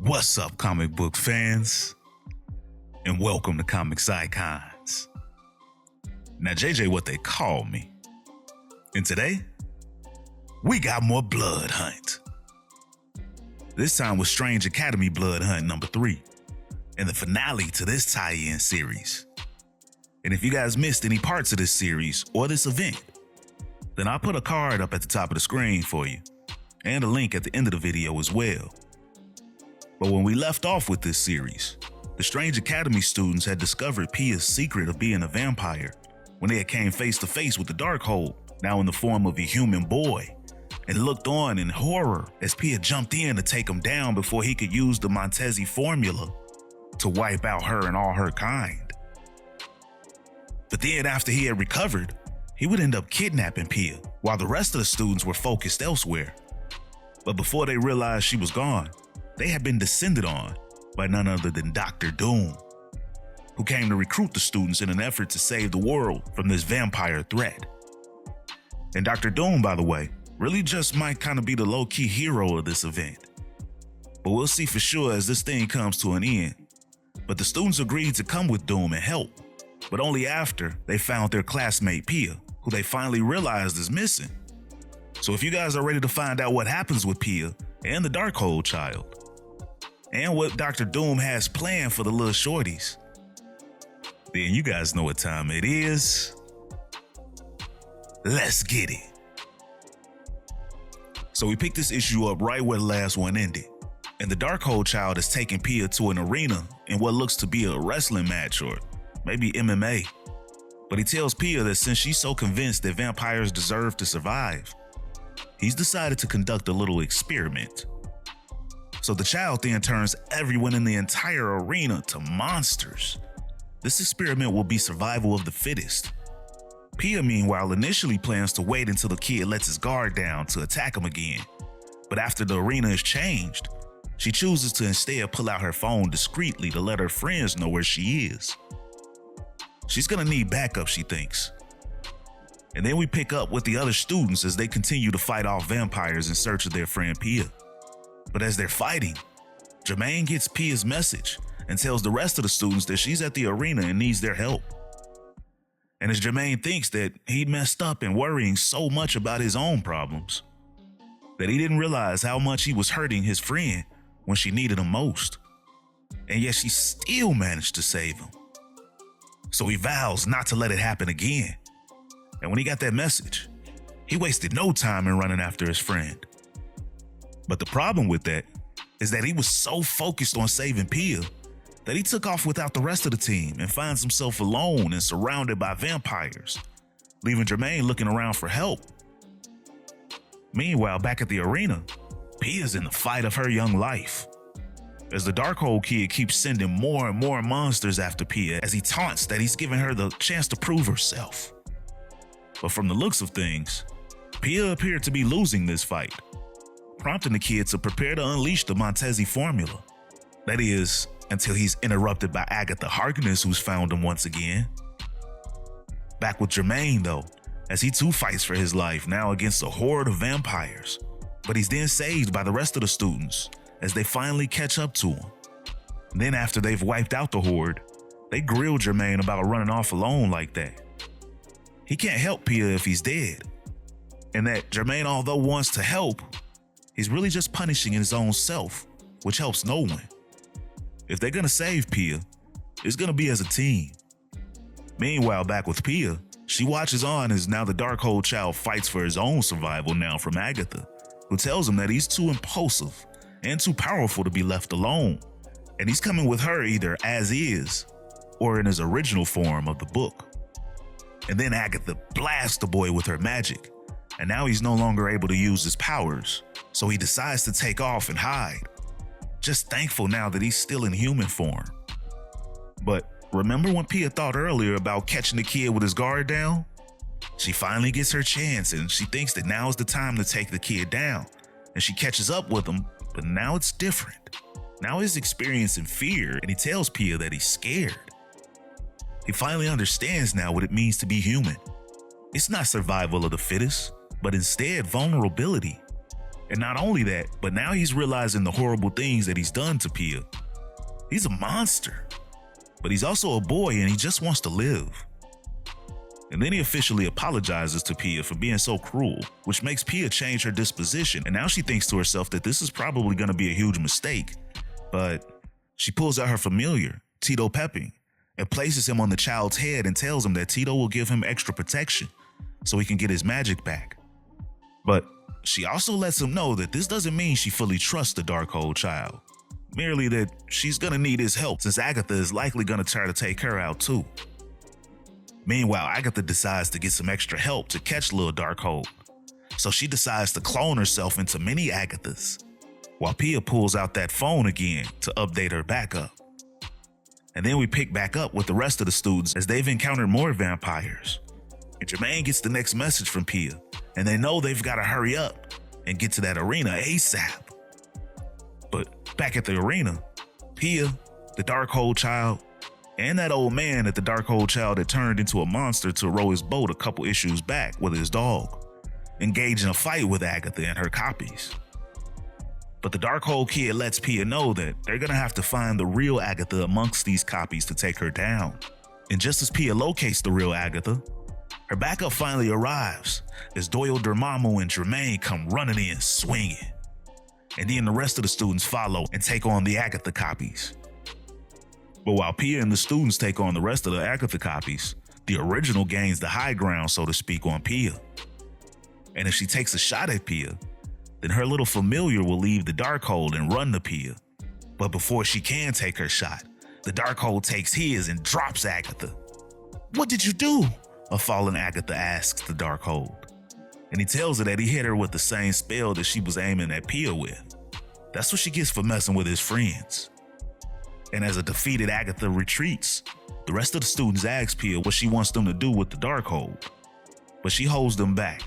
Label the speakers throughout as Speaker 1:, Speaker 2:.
Speaker 1: What's up, comic book fans? And welcome to Comics Icons. Now, JJ, what they call me. And today, we got more Blood Hunt. This time with Strange Academy Blood Hunt number 3, and the finale to this tie-in series. And if you guys missed any parts of this series or this event, then I'll put a card up at the top of the screen for you, and a link at the end of the video as well. But when we left off with this series, the Strange Academy students had discovered Pia's secret of being a vampire when they had came face to face with the Darkhold, now in the form of a human boy, and looked on in horror as Pia jumped in to take him down before he could use the Montesi formula to wipe out her and all her kind. But then after he had recovered, he would end up kidnapping Pia while the rest of the students were focused elsewhere. But before they realized she was gone, they had been descended on by none other than Dr. Doom, who came to recruit the students in an effort to save the world from this vampire threat. And Dr. Doom, by the way, really just might kind of be the low-key hero of this event. But we'll see for sure as this thing comes to an end. But the students agreed to come with Doom and help, but only after they found their classmate Pia, who they finally realized is missing. So if you guys are ready to find out what happens with Pia and the Darkhold child, and what Dr. Doom has planned for the little shorties, then you guys know what time it is. Let's get it. So we picked this issue up right where the last one ended, and the Darkhold child is taking Pia to an arena in what looks to be a wrestling match or maybe MMA. But he tells Pia that since she's so convinced that vampires deserve to survive, he's decided to conduct a little experiment. So the child then turns everyone in the entire arena to monsters. This experiment will be survival of the fittest. Pia, meanwhile, initially plans to wait until the kid lets his guard down to attack him again. But after the arena is changed, she chooses to instead pull out her phone discreetly to let her friends know where she is. She's gonna need backup, she thinks. And then we pick up with the other students as they continue to fight off vampires in search of their friend Pia. But as they're fighting, Jermaine gets Pia's message and tells the rest of the students that she's at the arena and needs their help. And as Jermaine thinks that he messed up in worrying so much about his own problems, that he didn't realize how much he was hurting his friend when she needed him most. And yet she still managed to save him. So he vows not to let it happen again. And when he got that message, he wasted no time in running after his friend. But the problem with that is that he was so focused on saving Pia that he took off without the rest of the team and finds himself alone and surrounded by vampires, leaving Jermaine looking around for help. Meanwhile, back at the arena, Pia's in the fight of her young life, as the Darkhold kid keeps sending more and more monsters after Pia as he taunts that he's giving her the chance to prove herself. But from the looks of things, Pia appeared to be losing this fight, prompting the kid to prepare to unleash the Montesi formula. That is, until he's interrupted by Agatha Harkness, who's found him once again. Back with Jermaine, though, as he too fights for his life, now against a horde of vampires. But he's then saved by the rest of the students as they finally catch up to him. Then after they've wiped out the horde, they grill Jermaine about running off alone like that. He can't help Pia if he's dead, and that Jermaine, although wants to help, he's really just punishing his own self, which helps no one. If they're gonna save Pia, it's gonna be as a team. Meanwhile, back with Pia, she watches on as now the Darkhold child fights for his own survival now from Agatha, who tells him that he's too impulsive and too powerful to be left alone, and he's coming with her either as is or in his original form of the book. And then Agatha blasts the boy with her magic, and now he's no longer able to use his powers, so he decides to take off and hide, just thankful now that he's still in human form. But remember when Pia thought earlier about catching the kid with his guard down? She finally gets her chance, and she thinks that now is the time to take the kid down, and she catches up with him, but now it's different. Now he's experiencing fear, and he tells Pia that he's scared. He finally understands now what it means to be human. It's not survival of the fittest, but instead vulnerability. And not only that, but now he's realizing the horrible things that he's done to Pia. He's a monster, but he's also a boy and he just wants to live. And then he officially apologizes to Pia for being so cruel, which makes Pia change her disposition. And now she thinks to herself that this is probably going to be a huge mistake. But she pulls out her familiar, Tito Pepping, and places him on the child's head and tells him that Tito will give him extra protection so he can get his magic back. But she also lets him know that this doesn't mean she fully trusts the Darkhold child, merely that she's gonna need his help since Agatha is likely gonna try to take her out too. Meanwhile, Agatha decides to get some extra help to catch Lil Darkhold, so she decides to clone herself into many Agathas, while Pia pulls out that phone again to update her backup. And then we pick back up with the rest of the students as they've encountered more vampires. And Jermaine gets the next message from Pia, and they know they've got to hurry up and get to that arena ASAP. But back at the arena, Pia, the Darkhold child, and that old man that the Darkhold child had turned into a monster to row his boat a couple issues back with his dog, engage in a fight with Agatha and her copies. But the Darkhold kid lets Pia know that they're gonna have to find the real Agatha amongst these copies to take her down. And just as Pia locates the real Agatha, her backup finally arrives as Doyle Dormammu and Jermaine come running in swinging. And then the rest of the students follow and take on the Agatha copies. But while Pia and the students take on the rest of the Agatha copies, the original gains the high ground, so to speak, on Pia. And if she takes a shot at Pia, then her little familiar will leave the Darkhold and run to Pia. But before she can take her shot, the Darkhold takes his and drops Agatha. "What did you do?" a fallen Agatha asks the Darkhold. And he tells her that he hit her with the same spell that she was aiming at Pia with. That's what she gets for messing with his friends. And as a defeated Agatha retreats, the rest of the students ask Pia what she wants them to do with the Darkhold. But she holds them back.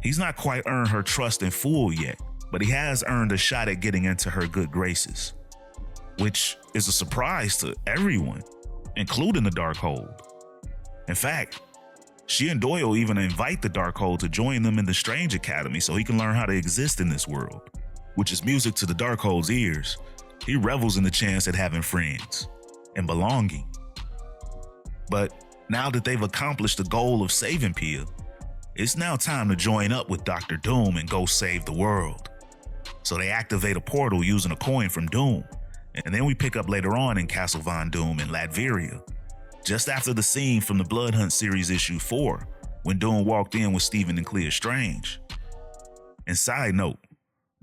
Speaker 1: He's not quite earned her trust in full yet, but he has earned a shot at getting into her good graces, which is a surprise to everyone, including the Darkhold. In fact, she and Doyle even invite the Darkhold to join them in the Strange Academy so he can learn how to exist in this world, which is music to the Darkhold's ears. He revels in the chance at having friends and belonging. But now that they've accomplished the goal of saving Pia, it's now time to join up with Dr. Doom and go save the world. So they activate a portal using a coin from Doom, and then we pick up later on in Castle Von Doom in Latveria, just after the scene from the Blood Hunt series issue 4, when Doom walked in with Stephen and Clea Strange. And side note,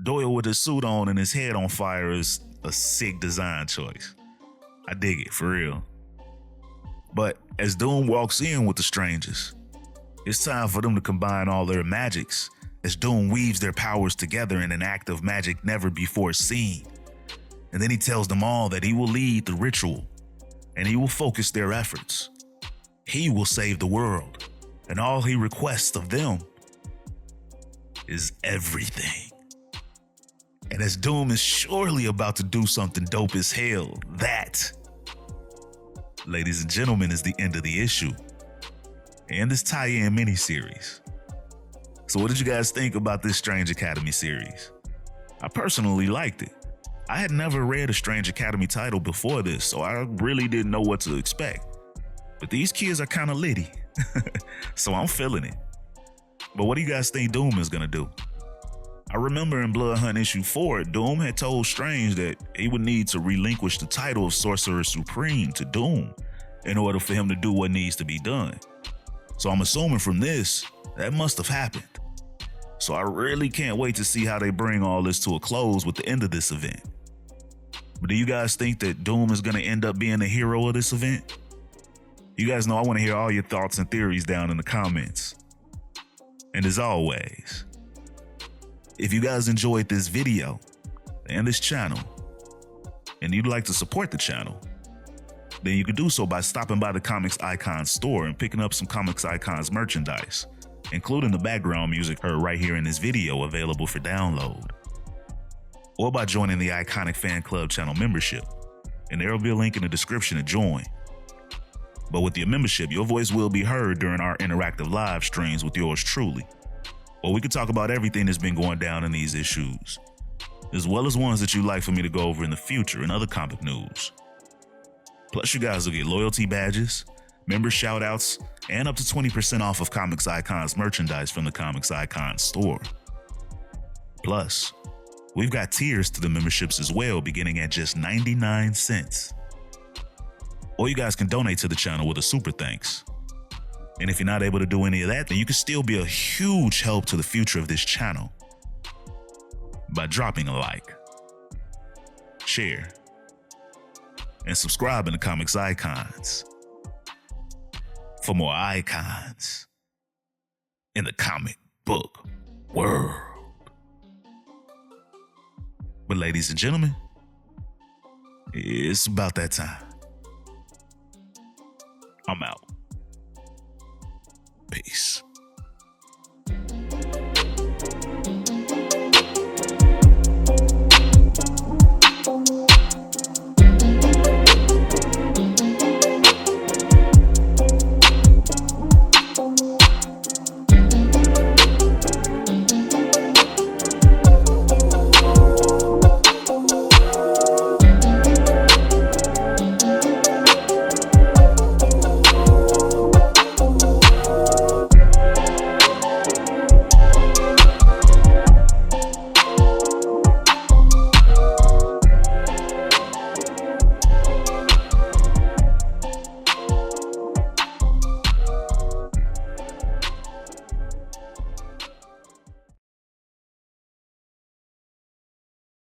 Speaker 1: Doyle with his suit on and his head on fire is a sick design choice. I dig it, for real. But as Doom walks in with the Strangers, it's time for them to combine all their magics as Doom weaves their powers together in an act of magic never before seen. And then he tells them all that he will lead the ritual and he will focus their efforts. He will save the world, and all he requests of them is everything. And as Doom is surely about to do something dope as hell, that, ladies and gentlemen, is the end of the issue and this tie-in miniseries. So what did you guys think about this Strange Academy series? I personally liked it. I had never read a Strange Academy title before this, so I really didn't know what to expect. But these kids are kind of litty, so I'm feeling it. But what do you guys think Doom is gonna do? I remember in Blood Hunt issue 4, Doom had told Strange that he would need to relinquish the title of Sorcerer Supreme to Doom in order for him to do what needs to be done. So I'm assuming from this, that must have happened. So I really can't wait to see how they bring all this to a close with the end of this event. But do you guys think that Doom is going to end up being the hero of this event? You guys know I want to hear all your thoughts and theories down in the comments. And as always, if you guys enjoyed this video and this channel, and you'd like to support the channel, then you can do so by stopping by the Comics Icons store and picking up some Comics Icons merchandise, including the background music heard right here in this video available for download. Or by joining the Iconic Fan Club channel membership, and there will be a link in the description to join. But with your membership, your voice will be heard during our interactive live streams with yours truly, Or we could talk about everything that's been going down in these issues, as well as ones that you'd like for me to go over in the future and other comic news. Plus, you guys will get loyalty badges, member shoutouts, and up to 20% off of Comics Icons merchandise from the Comics Icons store. Plus, we've got tiers to the memberships as well, beginning at just 99 cents. Or you guys can donate to the channel with a super thanks. And if you're not able to do any of that, then you can still be a huge help to the future of this channel by dropping a like, share, and subscribing to Comics Icons for more icons in the comic book world. But ladies and gentlemen, it's about that time. I'm out.